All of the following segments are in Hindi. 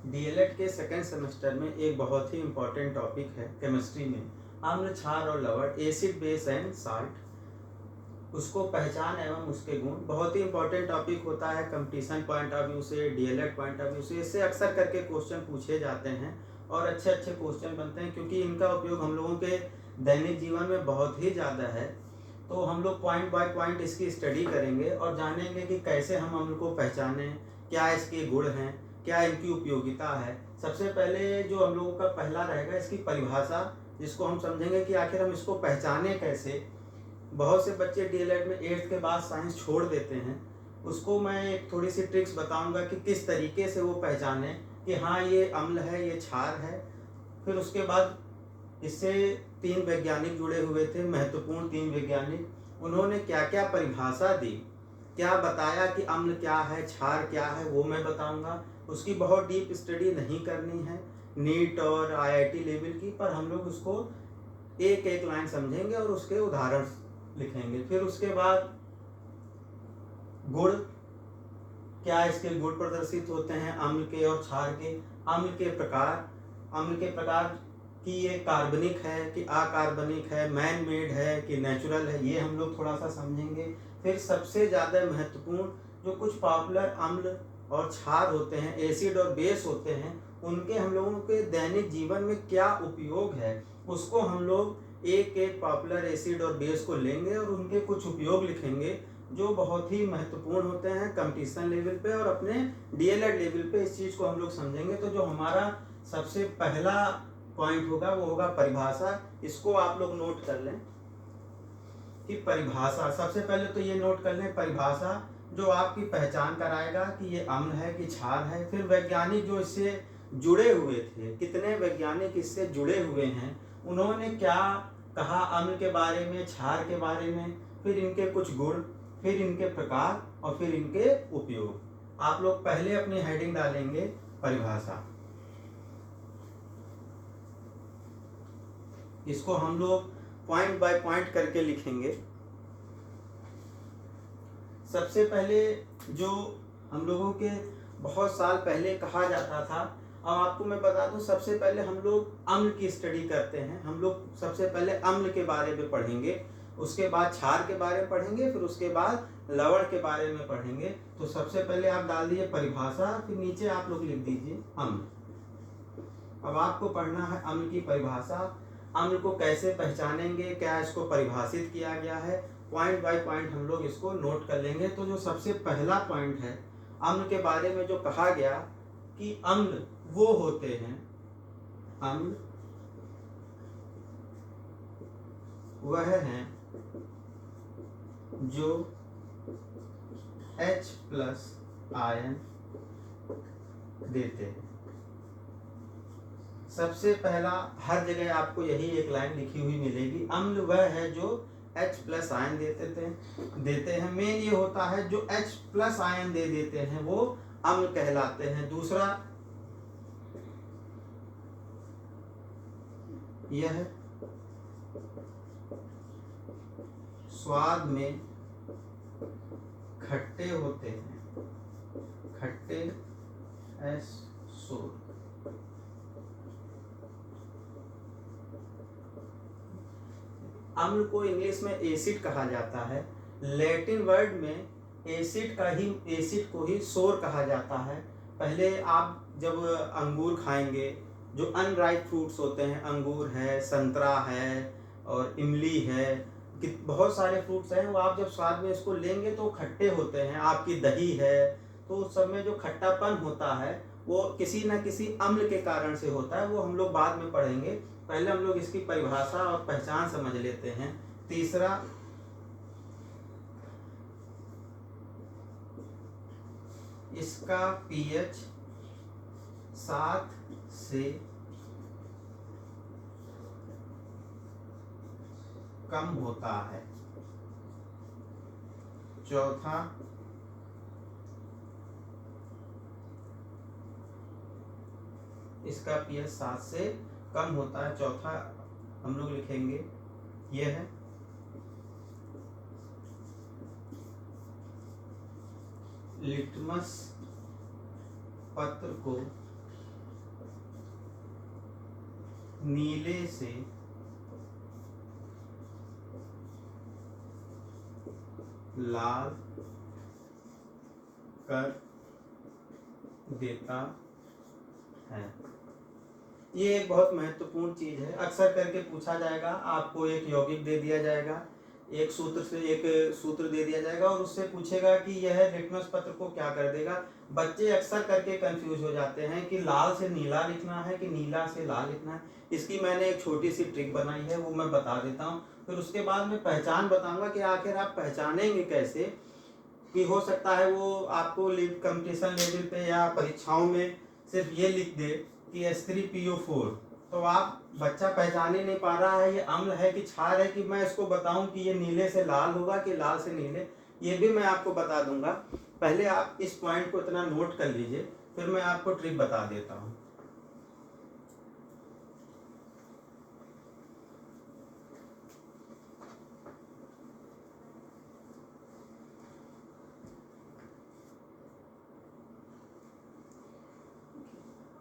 डीएलएड के सेकेंड सेमेस्टर में एक बहुत ही इम्पोर्टेंट टॉपिक है केमिस्ट्री में, अम्ल, क्षार और लवण, एसिड, बेस एंड साल्ट, उसको पहचान एवं उसके गुण। बहुत ही इंपॉर्टेंट टॉपिक होता है कंपटीशन पॉइंट ऑफ व्यू से, डीएलएड पॉइंट ऑफ व्यू से। इससे अक्सर करके क्वेश्चन पूछे जाते हैं और अच्छे अच्छे क्वेश्चन बनते हैं, क्योंकि इनका उपयोग हम लोगों के दैनिक जीवन में बहुत ही ज़्यादा है। तो हम लोग पॉइंट बाय पॉइंट इसकी स्टडी करेंगे और जानेंगे कि कैसे हम अम्ल को पहचानें, क्या इसके गुण हैं, क्या इनकी उपयोगिता है। सबसे पहले जो हम लोगों का पहला रहेगा इसकी परिभाषा, जिसको हम समझेंगे कि आखिर हम इसको पहचाने कैसे। बहुत से बच्चे डीएलएड में 8th के बाद साइंस छोड़ देते हैं, उसको मैं एक थोड़ी सी ट्रिक्स बताऊंगा कि किस तरीके से वो पहचाने कि हाँ ये अम्ल है, ये क्षार है। फिर उसके बाद इससे 3 वैज्ञानिक जुड़े हुए थे, महत्वपूर्ण 3 वैज्ञानिक। उन्होंने क्या क्या परिभाषा दी, क्या बताया कि अम्ल क्या है, क्षार क्या है, वो मैं बताऊंगा। उसकी बहुत डीप स्टडी नहीं करनी है नीट और आईआईटी लेवल की, पर हम लोग उसको एक एक लाइन समझेंगे और उसके उदाहरण लिखेंगे। फिर उसके बाद गुण, क्या इसके गुण प्रदर्शित होते हैं अम्ल के और क्षार के। अम्ल के प्रकार कि ये कार्बनिक है कि अकार्बनिक है, मैन मेड है कि नेचुरल है, ये हम लोग थोड़ा सा समझेंगे। फिर सबसे ज़्यादा महत्वपूर्ण जो कुछ पॉपुलर अम्ल और क्षार होते हैं, एसिड और बेस होते हैं, उनके हम लोगों के दैनिक जीवन में क्या उपयोग है, उसको हम लोग एक एक पॉपुलर एसिड और बेस को लेंगे और उनके कुछ उपयोग लिखेंगे जो बहुत ही महत्वपूर्ण होते हैं कंपटीशन लेवल पे और अपने डीएलएड लेवल पे। इस चीज़ को हम लोग समझेंगे। तो जो हमारा सबसे पहला पॉइंट होगा वो होगा परिभाषा। इसको आप लोग नोट कर लें कि परिभाषा, सबसे पहले तो ये नोट कर लें परिभाषा जो आपकी पहचान कराएगा कि ये अम्ल है कि क्षार है। फिर वैज्ञानिक जो इससे जुड़े हुए थे, कितने वैज्ञानिक इससे जुड़े हुए हैं, उन्होंने क्या कहा अम्ल के बारे में, क्षार के बारे में, फिर इनके कुछ गुण, फिर इनके प्रकार और फिर इनके उपयोग। आप लोग पहले अपनी हेडिंग डालेंगे परिभाषा। इसको हम लोग पॉइंट बाय पॉइंट करके लिखेंगे। सबसे पहले जो हम लोगों के बहुत साल पहले कहा जाता था, अब आपको मैं बता दूं, सबसे पहले हम लोग अम्ल की स्टडी करते हैं। हम लोग सबसे पहले अम्ल के बारे में पढ़ेंगे, उसके बाद क्षार के बारे में पढ़ेंगे, फिर उसके बाद लवण के बारे में पढ़ेंगे। तो सबसे पहले आप डाल दीजिए परिभाषा, फिर नीचे आप लोग लिख दीजिए अम्ल। अब आपको पढ़ना है अम्ल की परिभाषा। अम्ल को कैसे पहचानेंगे, क्या इसको परिभाषित किया गया है, पॉइंट बाय पॉइंट हम लोग इसको नोट कर लेंगे। तो जो सबसे पहला पॉइंट है अम्ल के बारे में, जो कहा गया कि अम्ल वो होते हैं, अम्ल वह हैं जो H+ आयन देते हैं। सबसे पहला, हर जगह आपको यही एक लाइन लिखी हुई मिलेगी, अम्ल वह है जो H+ आयन देते हैं। मेन ये होता है जो H+ आयन दे देते हैं वो अम्ल कहलाते हैं। दूसरा, यह स्वाद में खट्टे होते हैं, खट्टे सोर। अम्ल को इंग्लिश में एसिड कहा जाता है। लैटिन वर्ड में एसिड को ही सोर कहा जाता है। पहले आप जब अंगूर खाएंगे, जो अनराइप फ्रूट्स होते हैं, अंगूर है, संतरा है और इमली है, बहुत सारे फ्रूट्स हैं, वो आप जब स्वाद में इसको लेंगे तो खट्टे होते हैं। आपकी दही है, तो उस सब में जो खट्टापन होता है वो किसी न किसी अम्ल के कारण से होता है, वो हम लोग बाद में पढ़ेंगे। पहले हम लोग इसकी परिभाषा और पहचान समझ लेते हैं। तीसरा, इसका पीएच 7 से कम होता है। चौथा, इसका पीएच 7 से कम होता है। चौथा हम लोग लिखेंगे यह है लिटमस पत्र को नीले से लाल कर देता है। ये एक बहुत महत्वपूर्ण चीज है, अक्सर करके पूछा जाएगा। आपको एक यौगिक दे दिया जाएगा, एक सूत्र दे दिया जाएगा और उससे पूछेगा कि यह लिटमस पत्र को क्या कर देगा। बच्चे अक्सर करके कंफ्यूज हो जाते हैं कि लाल से नीला लिखना है कि नीला से लाल लिखना है। इसकी मैंने एक छोटी सी ट्रिक बनाई है, वो मैं बता देता हूँ। फिर उसके बाद मैं पहचान बताऊंगा कि आखिर आप पहचानेंगे कैसे। कि हो सकता है वो आपको कंपटीशन लेवल पे या परीक्षाओं में सिर्फ ये लिख दे कि H3PO4, तो आप बच्चा पहचान ही नहीं पा रहा है ये अम्ल है कि क्षार है, कि मैं इसको बताऊं कि ये नीले से लाल होगा कि लाल से नीले, ये भी मैं आपको बता दूंगा। पहले आप इस पॉइंट को इतना नोट कर लीजिए, फिर मैं आपको ट्रिक बता देता हूँ।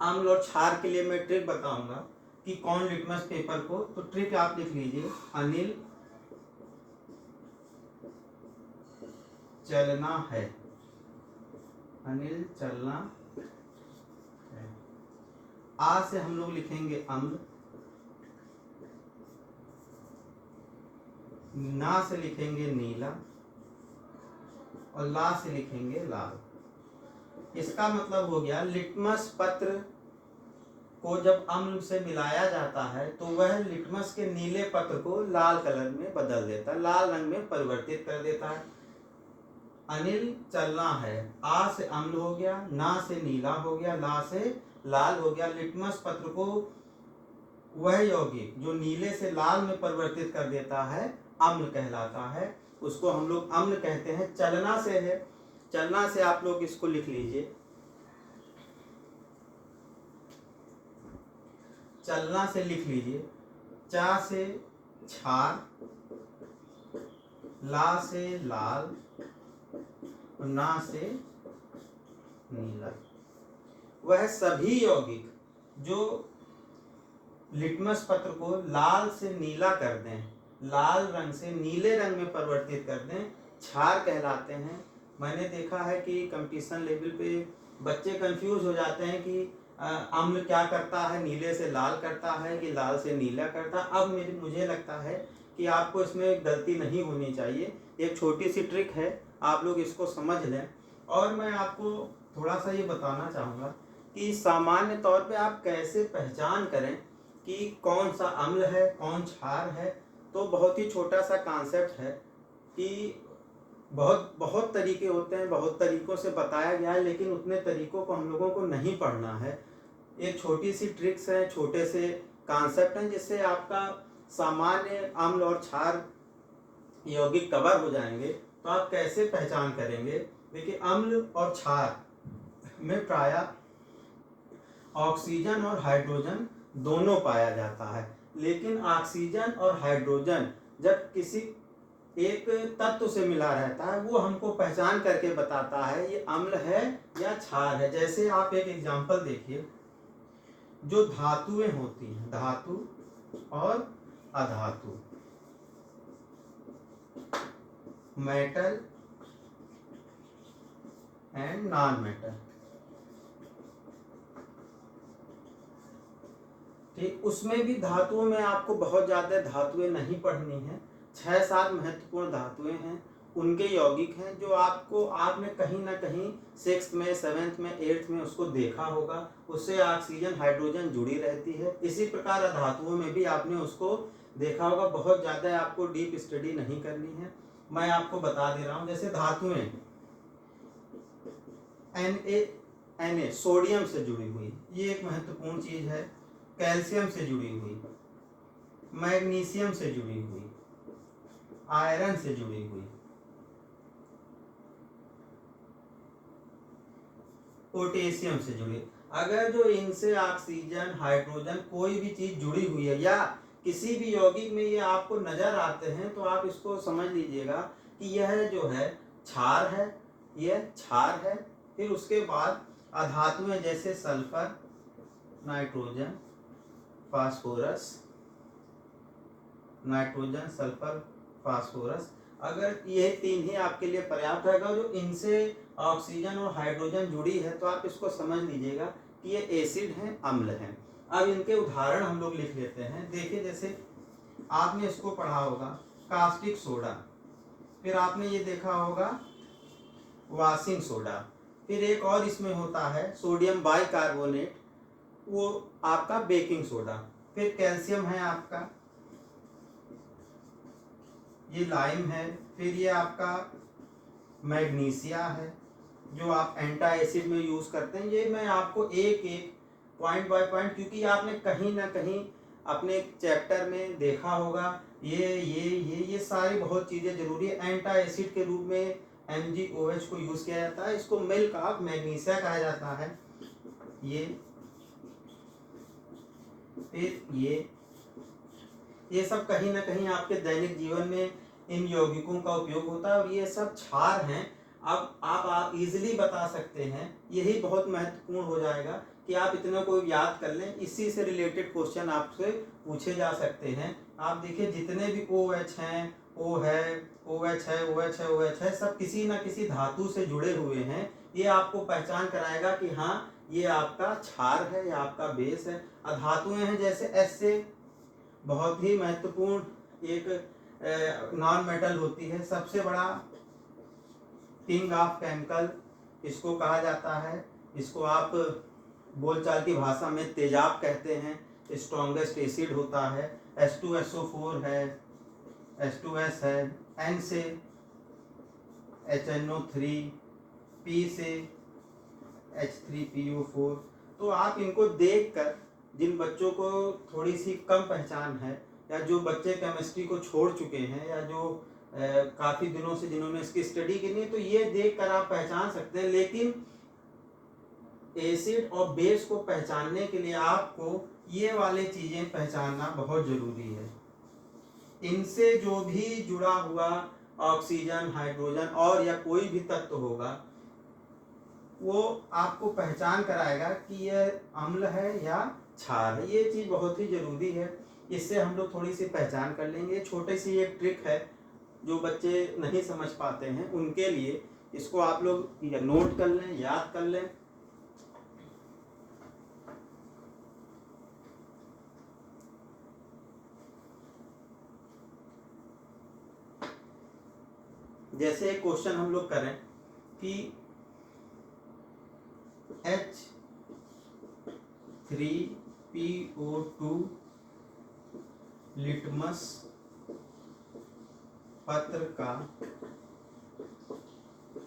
अम्ल और क्षार के लिए मैं ट्रिक बताऊंगा कि कौन लिटमस पेपर को, तो ट्रिक आप लिख लीजिए, अनिल चलना है, अनिल चलना है। आ से हम लोग लिखेंगे अम्ल, ना से लिखेंगे नीला और ला से लिखेंगे लाल। इसका मतलब हो गया लिटमस पत्र को जब अम्ल से मिलाया जाता है तो वह लिटमस के नीले पत्र को लाल कलर में बदल देता है, लाल रंग में परिवर्तित कर देता है। अनिल चलना है, आ से अम्ल हो गया, ना से नीला हो गया, ला से लाल हो गया। लिटमस पत्र को वह यौगिक जो नीले से लाल में परिवर्तित कर देता है अम्ल कहलाता है, उसको हम लोग अम्ल कहते हैं। चलना से है, चलना से आप लोग इसको लिख लीजिए, चलना से लिख लीजिए, चा से क्षार, ला से लाल, ना से नीला। वह सभी यौगिक जो लिटमस पत्र को लाल से नीला कर दें, लाल रंग से नीले रंग में परिवर्तित कर दें, क्षार कहलाते हैं। मैंने देखा है कि कंपटीशन लेवल पे बच्चे कंफ्यूज हो जाते हैं कि अम्ल क्या करता है, नीले से लाल करता है कि लाल से नीला करता है। अब मुझे लगता है कि आपको इसमें गलती नहीं होनी चाहिए। एक छोटी सी ट्रिक है, आप लोग इसको समझ लें। और मैं आपको थोड़ा सा ये बताना चाहूँगा कि सामान्य तौर पे आप कैसे पहचान करें कि कौन सा अम्ल है कौन क्षार है। तो बहुत ही छोटा सा कॉन्सेप्ट है कि बहुत तरीके होते हैं, बहुत तरीकों से बताया गया है, लेकिन उतने तरीकों को हम लोगों को नहीं पढ़ना है। एक छोटी सी ट्रिक्स है, छोटे से कॉन्सेप्ट हैं, जिससे आपका सामान्य अम्ल और क्षार यौगिक कवर हो जाएंगे। तो आप कैसे पहचान करेंगे? देखिए, अम्ल और क्षार में प्रायः ऑक्सीजन और हाइड्रोजन दोनों पाया जाता है, लेकिन ऑक्सीजन और हाइड्रोजन जब किसी एक तत्व से मिला रहता है वो हमको पहचान करके बताता है ये अम्ल है या क्षार है। जैसे आप एक एग्जांपल देखिए, जो धातुएं होती हैं, धातु और अधातु, मेटल एंड नॉन मेटल, ठीक, उसमें भी धातुओं में आपको बहुत ज्यादा धातुएं नहीं पढ़नी है। 6-7 महत्वपूर्ण धातुएं हैं, उनके यौगिक हैं जो आपने कहीं ना कहीं 6th में 7th में 8th में उसको देखा होगा। उससे ऑक्सीजन हाइड्रोजन जुड़ी रहती है। इसी प्रकार धातुओं में भी आपने उसको देखा होगा। बहुत ज़्यादा आपको डीप स्टडी नहीं करनी है, मैं आपको बता दे रहा हूँ। जैसे धातुएं Na सोडियम से जुड़ी हुई, ये एक महत्वपूर्ण चीज है। कैल्शियम से जुड़ी हुई, मैग्नीशियम से जुड़ी हुई, आयरन से जुड़ी हुई, पोटेशियम से जुड़ी। अगर जो इनसे ऑक्सीजन हाइड्रोजन कोई भी चीज जुड़ी हुई है या किसी भी यौगिक में ये आपको नजर आते हैं, तो आप इसको समझ लीजिएगा कि यह जो है क्षार है, यह क्षार है। फिर उसके बाद अधातुएं जैसे sulphur, nitrogen, phosphorus, nitrogen, sulphur, phosphorus. अगर ये 3 ही आपके लिए पर्याप्त है, अगर जो इनसे ऑक्सीजन और हाइड्रोजन जुड़ी है तो आप इसको समझ लीजिएगा कि ये एसिड हैं, अम्ल हैं। अब इनके उदाहरण हम लोग लिख लेते हैं। देखिए, जैसे आपने इसको पढ़ा होगा कास्टिक सोडा, फिर आपने ये देखा होगा वाशिंग सोडा, फिर एक और इसमें होता है सोडियम बाइकार्बोनेट, वो आपका बेकिंग सोडा, फिर कैल्शियम है आपका, ये लाइम है, फिर ये आपका मैग्नीशिया है जो आप एंटा एसिड में यूज करते हैं। ये मैं आपको एक एक पॉइंट बाय पॉइंट, क्योंकि आपने कहीं ना कहीं अपने चैप्टर में देखा होगा ये सारी बहुत चीज़ें जरूरी है। एंटा एसिड के रूप में MgOH को यूज किया जाता है, इसको मिल्क ऑफ मैग्नीशिया कहा जाता है। ये फिर ये सब कहीं ना कहीं आपके दैनिक जीवन में इन यौगिकों का उपयोग होता है, और ये सब क्षार हैं। अब आप इजीली बता सकते हैं, यही बहुत महत्वपूर्ण हो जाएगा कि आप इतना को याद कर लें। इसी से रिलेटेड क्वेश्चन आपसे पूछे जा सकते हैं। आप देखिए, जितने भी OH हैं, O है, OH है, OH है, OH है, सब किसी ना किसी धातु से जुड़े हुए हैं। ये आपको पहचान कराएगा कि हाँ, ये आपका क्षार है, या आपका बेस है। धातुएं हैं जैसे HA, बहुत ही महत्वपूर्ण एक नॉन मेटल होती है, सबसे बड़ा किंग ऑफ केमिकल इसको कहा जाता है। इसको आप बोलचाल की भाषा में तेजाब कहते हैं। स्ट्रॉन्गेस्ट एसिड होता है। H2SO4 है, H2S है, N से HNO3, P से H3PO4। तो आप इनको देखकर, जिन बच्चों को थोड़ी सी कम पहचान है, या जो बच्चे केमिस्ट्री को छोड़ चुके हैं, या जो काफ़ी दिनों से जिन्होंने इसकी स्टडी की नहीं, तो ये देखकर आप पहचान सकते हैं। लेकिन एसिड और बेस को पहचानने के लिए आपको ये वाले चीज़ें पहचानना बहुत ज़रूरी है। इनसे जो भी जुड़ा हुआ ऑक्सीजन, हाइड्रोजन और या कोई भी तत्व होगा, वो आपको पहचान कराएगा कि यह अम्ल है या क्षार है। ये चीज़ बहुत ही ज़रूरी है, इससे हम लोग थोड़ी सी पहचान कर लेंगे। छोटी सी एक ट्रिक है, जो बच्चे नहीं समझ पाते हैं उनके लिए, इसको आप लोग या नोट कर लें, याद कर लें। जैसे एक क्वेश्चन हम लोग करें कि H3PO2 लिटमस पत्र का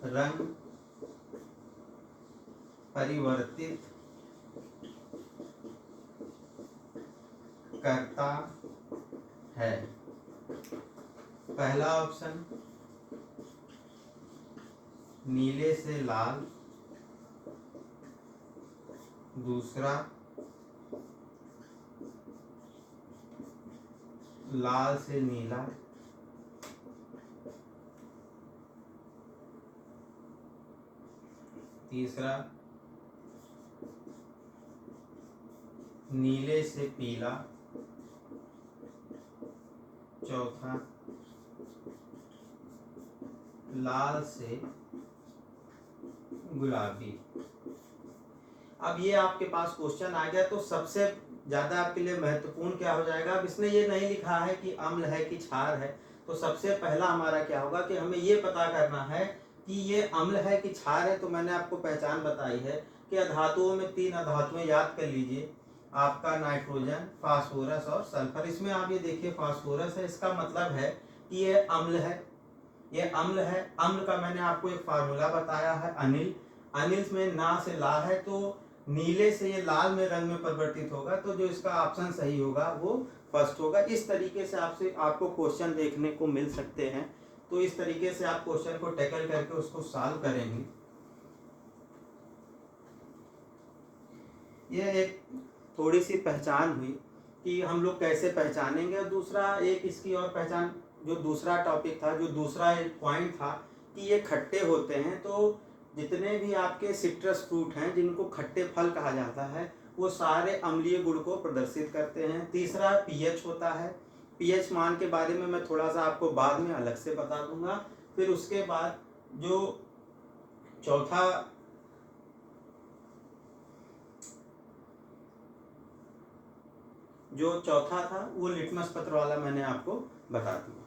रंग परिवर्तित करता है। पहला ऑप्शन नीले से लाल, दूसरा लाल से नीला, तीसरा नीले से पीला, चौथा लाल से गुलाबी। अब ये आपके पास क्वेश्चन आ गया, तो सबसे ज़्यादा आपके लिए महत्वपूर्ण क्या हो जाएगा। अब इसने ये नहीं लिखा है कि अम्ल है कि क्षार है, तो सबसे पहला हमारा क्या होगा कि हमें ये पता करना है कि ये अम्ल है कि क्षार है। तो मैंने आपको पहचान बताई है कि अधातुओं में 3 अधातुएं याद कर लीजिए, आपका नाइट्रोजन, फास्फोरस और सल्फर। इसमें आप ये देखिए फास्फोरस है, इसका मतलब है कि ये अम्ल है, ये अम्ल है। अम्ल का मैंने आपको एक फार्मूला बताया है, अनिल। अनिल में ना से ला है, तो नीले से ये लाल में रंग में परिवर्तित होगा, तो जो इसका ऑप्शन सही होगा वो फर्स्ट होगा। इस तरीके से आपको क्वेश्चन देखने को मिल सकते हैं। तो इस तरीके से आप क्वेश्चन को टैकल करके उसको सॉल्व करेंगे। यह एक थोड़ी सी पहचान हुई कि हम लोग कैसे पहचानेंगे। और दूसरा एक इसकी और पहचान, जो दूसरा टॉपिक था, जो दूसरा एक पॉइंट था कि ये खट्टे होते हैं। तो जितने भी आपके सिट्रस फ्रूट हैं, जिनको खट्टे फल कहा जाता है, वो सारे अम्लीय गुण को प्रदर्शित करते हैं। तीसरा पीएच होता है। पीएच मान के बारे में मैं थोड़ा सा आपको बाद में अलग से बता दूंगा। फिर उसके बाद जो चौथा था वो लिटमस पत्र वाला मैंने आपको बता दिया।